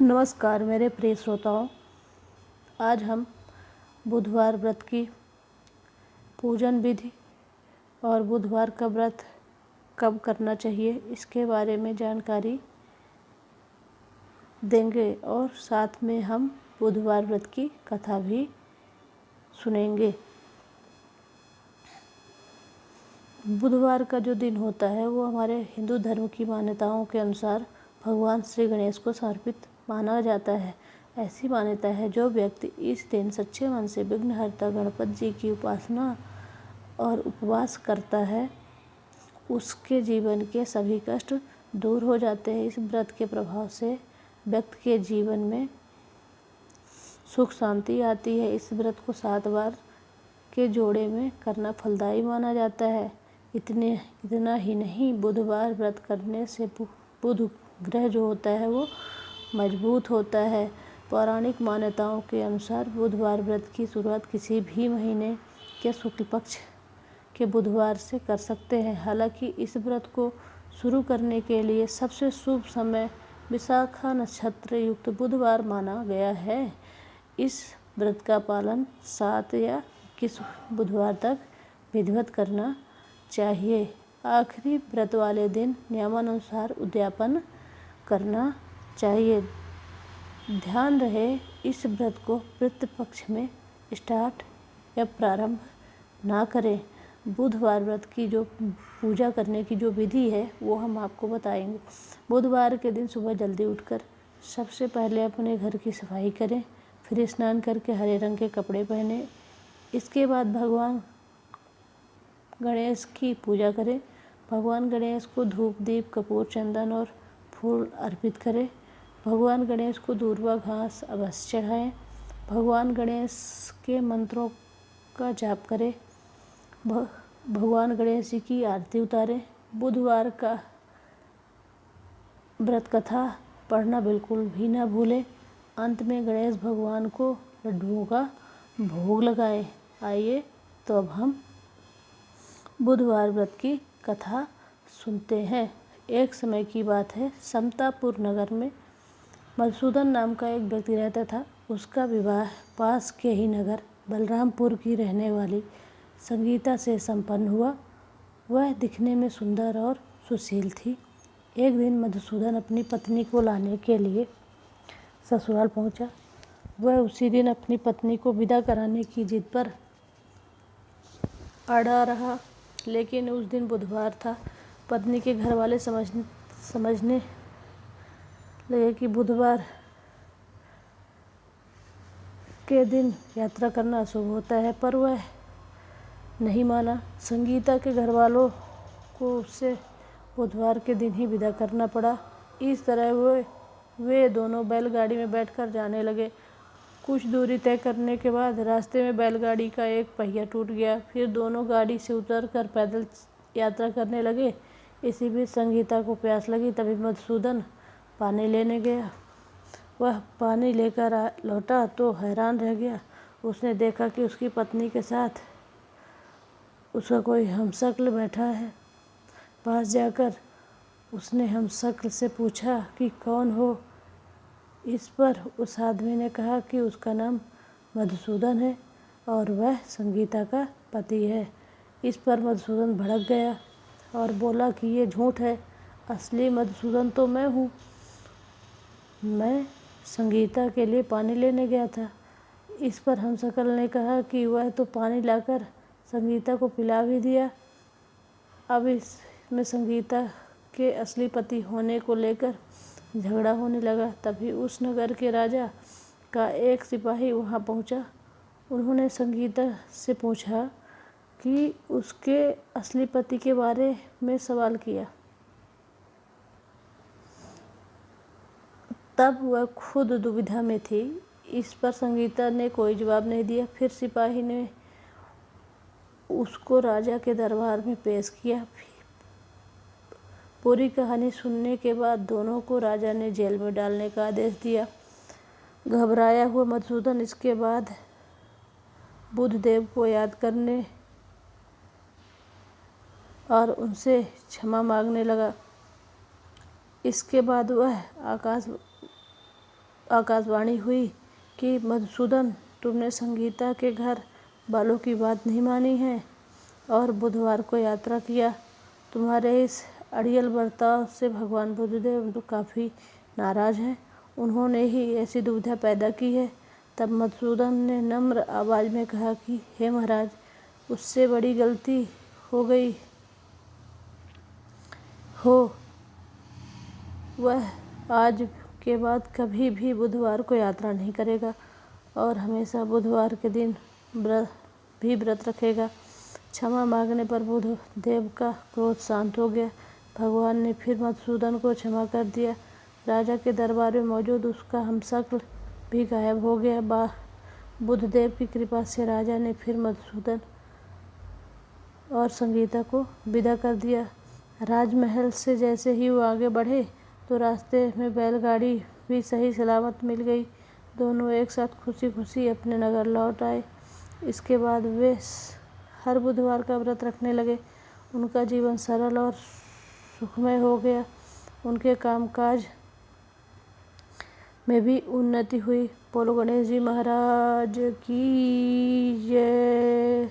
नमस्कार मेरे प्रिय श्रोताओं। आज हम बुधवार व्रत की पूजन विधि और बुधवार का व्रत कब करना चाहिए इसके बारे में जानकारी देंगे और साथ में हम बुधवार व्रत की कथा भी सुनेंगे। बुधवार का जो दिन होता है वो हमारे हिंदू धर्म की मान्यताओं के अनुसार भगवान श्री गणेश को समर्पित माना जाता है। ऐसी मान्यता है जो व्यक्ति इस दिन सच्चे मन से विघ्नहर्ता गणपति जी की उपासना और उपवास करता है उसके जीवन के सभी कष्ट दूर हो जाते हैं। इस व्रत के प्रभाव से व्यक्ति के जीवन में सुख शांति आती है। इस व्रत को 7 बार के जोड़े में करना फलदायी माना जाता है। इतना ही नहीं, बुधवार व्रत करने से बुध ग्रह जो होता है वो मजबूत होता है। पौराणिक मान्यताओं के अनुसार बुधवार व्रत की शुरुआत किसी भी महीने के शुक्ल पक्ष के बुधवार से कर सकते हैं। हालांकि इस व्रत को शुरू करने के लिए सबसे शुभ समय विशाखा नक्षत्र युक्त बुधवार माना गया है। इस व्रत का पालन 7 या 21 बुधवार तक विधिवत करना चाहिए। आखिरी व्रत वाले दिन नियमानुसार उद्यापन करना चाहिए। ध्यान रहे, इस व्रत को पितृ पक्ष में स्टार्ट या प्रारंभ ना करें। बुधवार व्रत की जो पूजा करने की जो विधि है वो हम आपको बताएंगे। बुधवार के दिन सुबह जल्दी उठकर सबसे पहले अपने घर की सफाई करें, फिर स्नान करके हरे रंग के कपड़े पहने। इसके बाद भगवान गणेश की पूजा करें। भगवान गणेश को धूप दीप कपूर चंदन और फूल अर्पित करें। भगवान गणेश को दूर्वा घास अवश्य चढ़ाएं। भगवान गणेश के मंत्रों का जाप करें। भगवान गणेश जी की आरती उतारें। बुधवार का व्रत कथा पढ़ना बिल्कुल भी ना भूलें। अंत में गणेश भगवान को लड्डुओं का भोग लगाएं। आइए तो अब हम बुधवार व्रत की कथा सुनते हैं। एक समय की बात है, समतापुर नगर में मधुसूदन नाम का एक व्यक्ति रहता था। उसका विवाह पास के ही नगर बलरामपुर की रहने वाली संगीता से संपन्न हुआ। वह दिखने में सुंदर और सुशील थी। एक दिन मधुसूदन अपनी पत्नी को लाने के लिए ससुराल पहुंचा। वह उसी दिन अपनी पत्नी को विदा कराने की जिद पर अड़ा रहा, लेकिन उस दिन बुधवार था। पत्नी के घर वाले समझने लगे कि बुधवार के दिन यात्रा करना अशुभ होता है, पर वह नहीं माना। संगीता के घर वालों को उससे बुधवार के दिन ही विदा करना पड़ा। इस तरह वे दोनों बैलगाड़ी में बैठकर जाने लगे। कुछ दूरी तय करने के बाद रास्ते में बैलगाड़ी का एक पहिया टूट गया। फिर दोनों गाड़ी से उतरकर पैदल यात्रा करने लगे। इसी बीच संगीता को प्यास लगी। तभी मधुसूदन पानी लेने गया। वह पानी लेकर लौटा तो हैरान रह गया। उसने देखा कि उसकी पत्नी के साथ उसका कोई हमशक्ल बैठा है। पास जाकर उसने हमशक्ल से पूछा कि कौन हो। इस पर उस आदमी ने कहा कि उसका नाम मधुसूदन है और वह संगीता का पति है। इस पर मधुसूदन भड़क गया और बोला कि ये झूठ है, असली मधुसूदन तो मैं हूँ। मैं संगीता के लिए पानी लेने गया था। इस पर हमशक्ल ने कहा कि वह तो पानी लाकर संगीता को पिला भी दिया। अब इसमें संगीता के असली पति होने को लेकर झगड़ा होने लगा। तभी उस नगर के राजा का एक सिपाही वहां पहुंचा। उन्होंने संगीता से पूछा कि उसके असली पति के बारे में सवाल किया। तब वह खुद दुविधा में थी। इस पर संगीता ने कोई जवाब नहीं दिया। फिर सिपाही ने उसको राजा के दरबार में पेश किया। पूरी कहानी सुनने के बाद दोनों को राजा ने जेल में डालने का आदेश दिया। घबराया हुआ मधुसूदन इसके बाद बुधदेव को याद करने और उनसे क्षमा मांगने लगा। इसके बाद वह आकाशवाणी हुई कि मधुसूदन, तुमने संगीता के घर वालों की बात नहीं मानी है और बुधवार को यात्रा किया। तुम्हारे इस अड़ियल बर्ताव से भगवान बुद्धदेव तो काफ़ी नाराज हैं। उन्होंने ही ऐसी दुविधा पैदा की है। तब मधुसूदन ने नम्र आवाज़ में कहा कि हे महाराज, उससे बड़ी गलती हो गई हो। वह आज के बाद कभी भी बुधवार को यात्रा नहीं करेगा और हमेशा बुधवार के दिन व्रत रखेगा। क्षमा मांगने पर बुद्धदेव का क्रोध शांत हो गया। भगवान ने फिर मधुसूदन को क्षमा कर दिया। राजा के दरबार में मौजूद उसका हमशक्ल भी गायब हो गया। बुद्धदेव की कृपा से राजा ने फिर मधुसूदन और संगीता को विदा कर दिया। राजमहल से जैसे ही वो आगे बढ़े तो रास्ते में बैलगाड़ी भी सही सलामत मिल गई। दोनों एक साथ खुशी खुशी अपने नगर लौट आए। इसके बाद वे हर बुधवार का व्रत रखने लगे। उनका जीवन सरल और सुखमय हो गया। उनके कामकाज में भी उन्नति हुई। बोलो गणेश जी महाराज की जय।